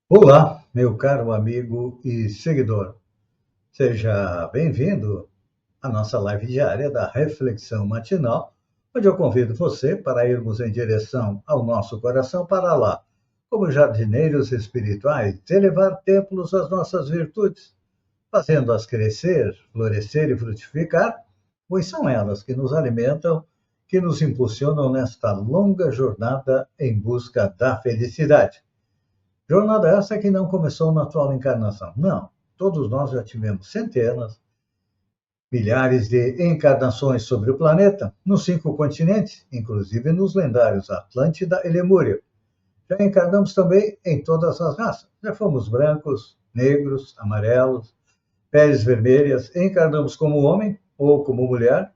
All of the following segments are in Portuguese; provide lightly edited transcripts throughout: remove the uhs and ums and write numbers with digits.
Olá, meu caro amigo e seguidor. Seja bem-vindo à nossa live diária da Reflexão Matinal, onde eu convido você para irmos em direção ao nosso coração para lá, como jardineiros espirituais, elevar templos às nossas virtudes, fazendo-as crescer, florescer e frutificar, pois são elas que nos alimentam, que nos impulsionam nesta longa jornada em busca da felicidade. Jornada essa que não começou na atual encarnação. Não. Todos nós já tivemos centenas, milhares de encarnações sobre o planeta, nos 5 continentes, inclusive nos lendários Atlântida e Lemúria. Já encarnamos também em todas as raças. Já fomos brancos, negros, amarelos, peles vermelhas. Encarnamos como homem ou como mulher,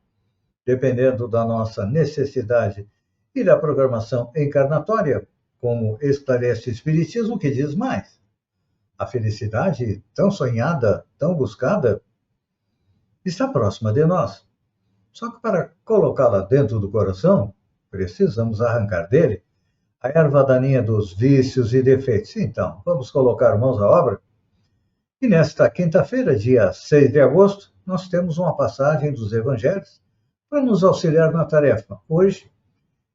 dependendo da nossa necessidade e da programação encarnatória, como esclarece o Espiritismo, que diz mais. A felicidade, tão sonhada, tão buscada, está próxima de nós. Só que para colocá-la dentro do coração, precisamos arrancar dele a erva daninha dos vícios e defeitos. Então, vamos colocar mãos à obra? E nesta quinta-feira, dia 6 de agosto, nós temos uma passagem dos Evangelhos para nos auxiliar na tarefa. Hoje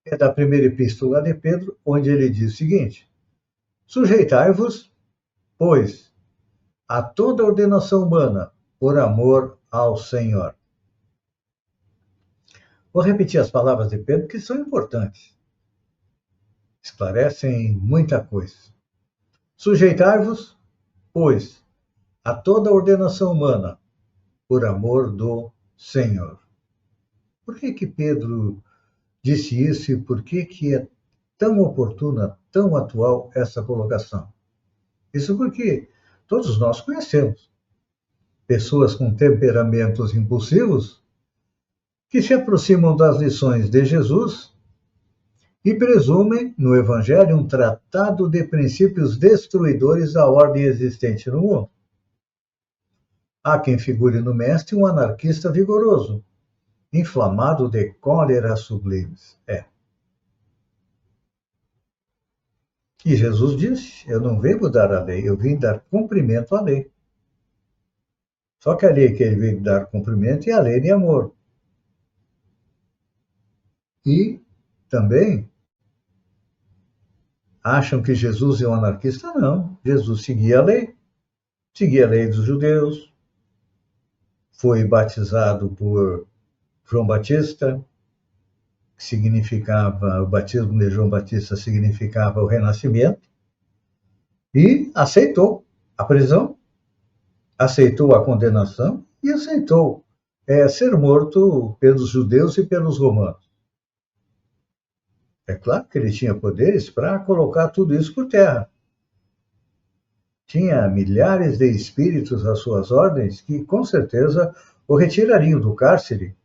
é da primeira epístola de Pedro, onde ele diz o seguinte: sujeitai-vos, pois, a toda ordenação humana, por amor ao Senhor. Vou repetir as palavras de Pedro, que são importantes. Esclarecem muita coisa. Sujeitai-vos, pois, a toda ordenação humana, por amor do Senhor. Por que Pedro disse isso e por que é tão oportuna, tão atual essa colocação? Isso porque todos nós conhecemos pessoas com temperamentos impulsivos que se aproximam das lições de Jesus e presumem no Evangelho um tratado de princípios destruidores da ordem existente no mundo. Há quem figure no mestre um anarquista vigoroso, inflamado de cóleras sublimes. E Jesus disse: eu não vim mudar a lei, eu vim dar cumprimento à lei. Só que a lei que ele veio dar cumprimento é a lei de amor. E também acham que Jesus é um anarquista? Não. Jesus seguia a lei dos judeus, foi batizado por João Batista, que significava, o batismo de João Batista significava o renascimento, e aceitou a prisão, aceitou a condenação e aceitou ser morto pelos judeus e pelos romanos. É claro que ele tinha poderes para colocar tudo isso por terra. Tinha milhares de espíritos às suas ordens que, com certeza, o retirariam do cárcere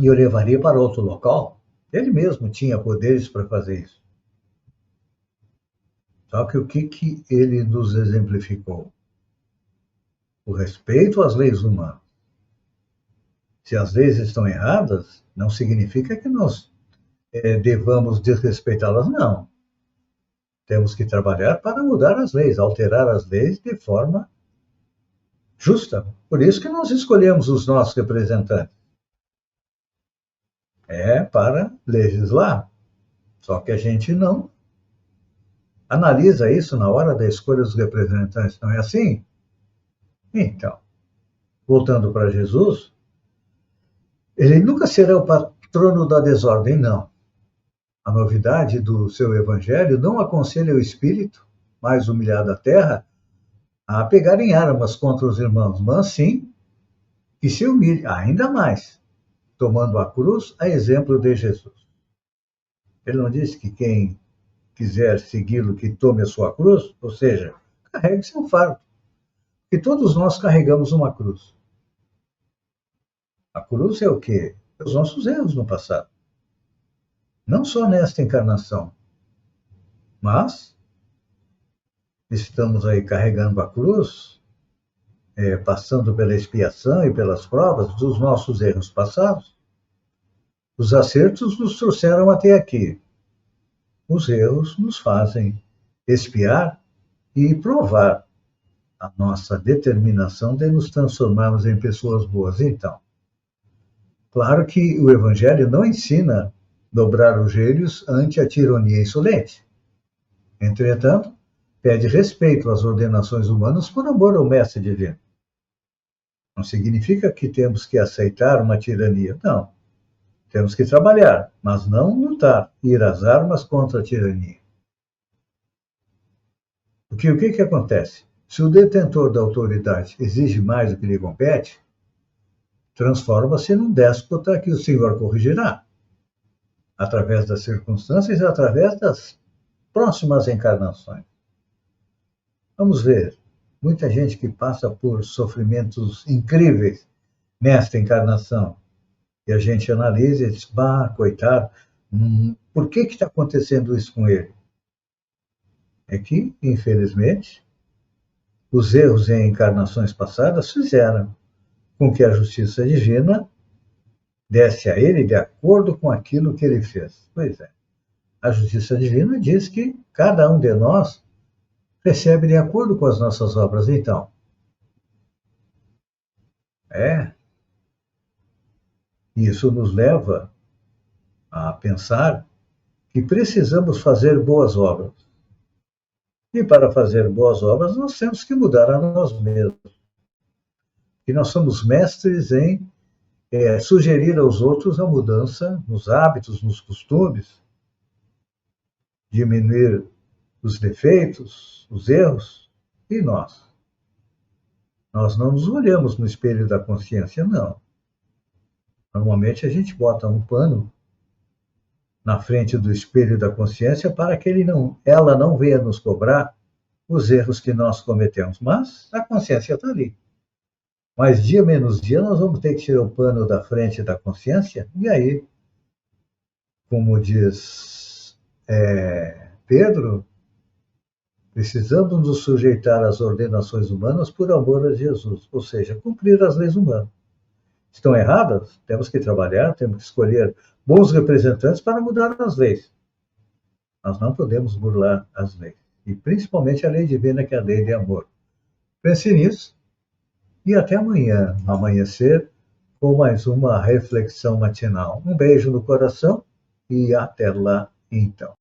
e o levaria para outro local. Ele mesmo tinha poderes para fazer isso. Só que o que ele nos exemplificou? O respeito às leis humanas. Se as leis estão erradas, não significa que nós devamos desrespeitá-las, não. Temos que trabalhar para mudar as leis, alterar as leis de forma justa. Por isso que nós escolhemos os nossos representantes. É para legislar. Só que a gente não analisa isso na hora da escolha dos representantes, não é assim? Então, voltando para Jesus, ele nunca será o patrono da desordem, não. A novidade do seu evangelho não aconselha o espírito mais humilhado da terra a pegarem armas contra os irmãos, mas sim que se humilhe ainda mais, tomando a cruz a exemplo de Jesus. Ele não disse que quem quiser segui-lo, que tome a sua cruz, ou seja, carregue seu fardo. E todos nós carregamos uma cruz. A cruz é o quê? Os nossos erros no passado. Não só nesta encarnação, mas estamos aí carregando a cruz, passando pela expiação e pelas provas dos nossos erros passados. Os acertos nos trouxeram até aqui. Os erros nos fazem espiar e provar a nossa determinação de nos transformarmos em pessoas boas. Então, claro que o Evangelho não ensina dobrar os joelhos ante a tirania insolente. Entretanto, pede respeito às ordenações humanas por amor ao Mestre Divino. Não significa que temos que aceitar uma tirania, não. Temos que trabalhar, mas não lutar, ir às armas contra a tirania. Porque o que acontece? Se o detentor da autoridade exige mais do que lhe compete, transforma-se num déspota que o Senhor corrigirá, através das circunstâncias e através das próximas encarnações. Vamos ver, muita gente que passa por sofrimentos incríveis nesta encarnação, e a gente analisa e diz, coitado, por que está acontecendo isso com ele? É que, infelizmente, os erros em encarnações passadas fizeram com que a justiça divina desse a ele de acordo com aquilo que ele fez. Pois é, a justiça divina diz que cada um de nós recebe de acordo com as nossas obras. Então, isso nos leva a pensar que precisamos fazer boas obras. E para fazer boas obras, nós temos que mudar a nós mesmos. E nós somos mestres em sugerir aos outros a mudança nos hábitos, nos costumes, diminuir os defeitos, os erros, e nós. Nós não nos olhamos no espelho da consciência, não. Normalmente a gente bota um pano na frente do espelho da consciência para que ela não venha nos cobrar os erros que nós cometemos. Mas a consciência está ali. Mas dia menos dia nós vamos ter que tirar o pano da frente da consciência, e aí, como diz Pedro, precisamos nos sujeitar às ordenações humanas por amor a Jesus, ou seja, cumprir as leis humanas. Estão erradas? Temos que trabalhar, temos que escolher bons representantes para mudar as leis. Nós não podemos burlar as leis, e principalmente a lei divina, que é a lei de amor. Pense nisso, e até amanhã, no amanhecer, com mais uma reflexão matinal. Um beijo no coração e até lá, então.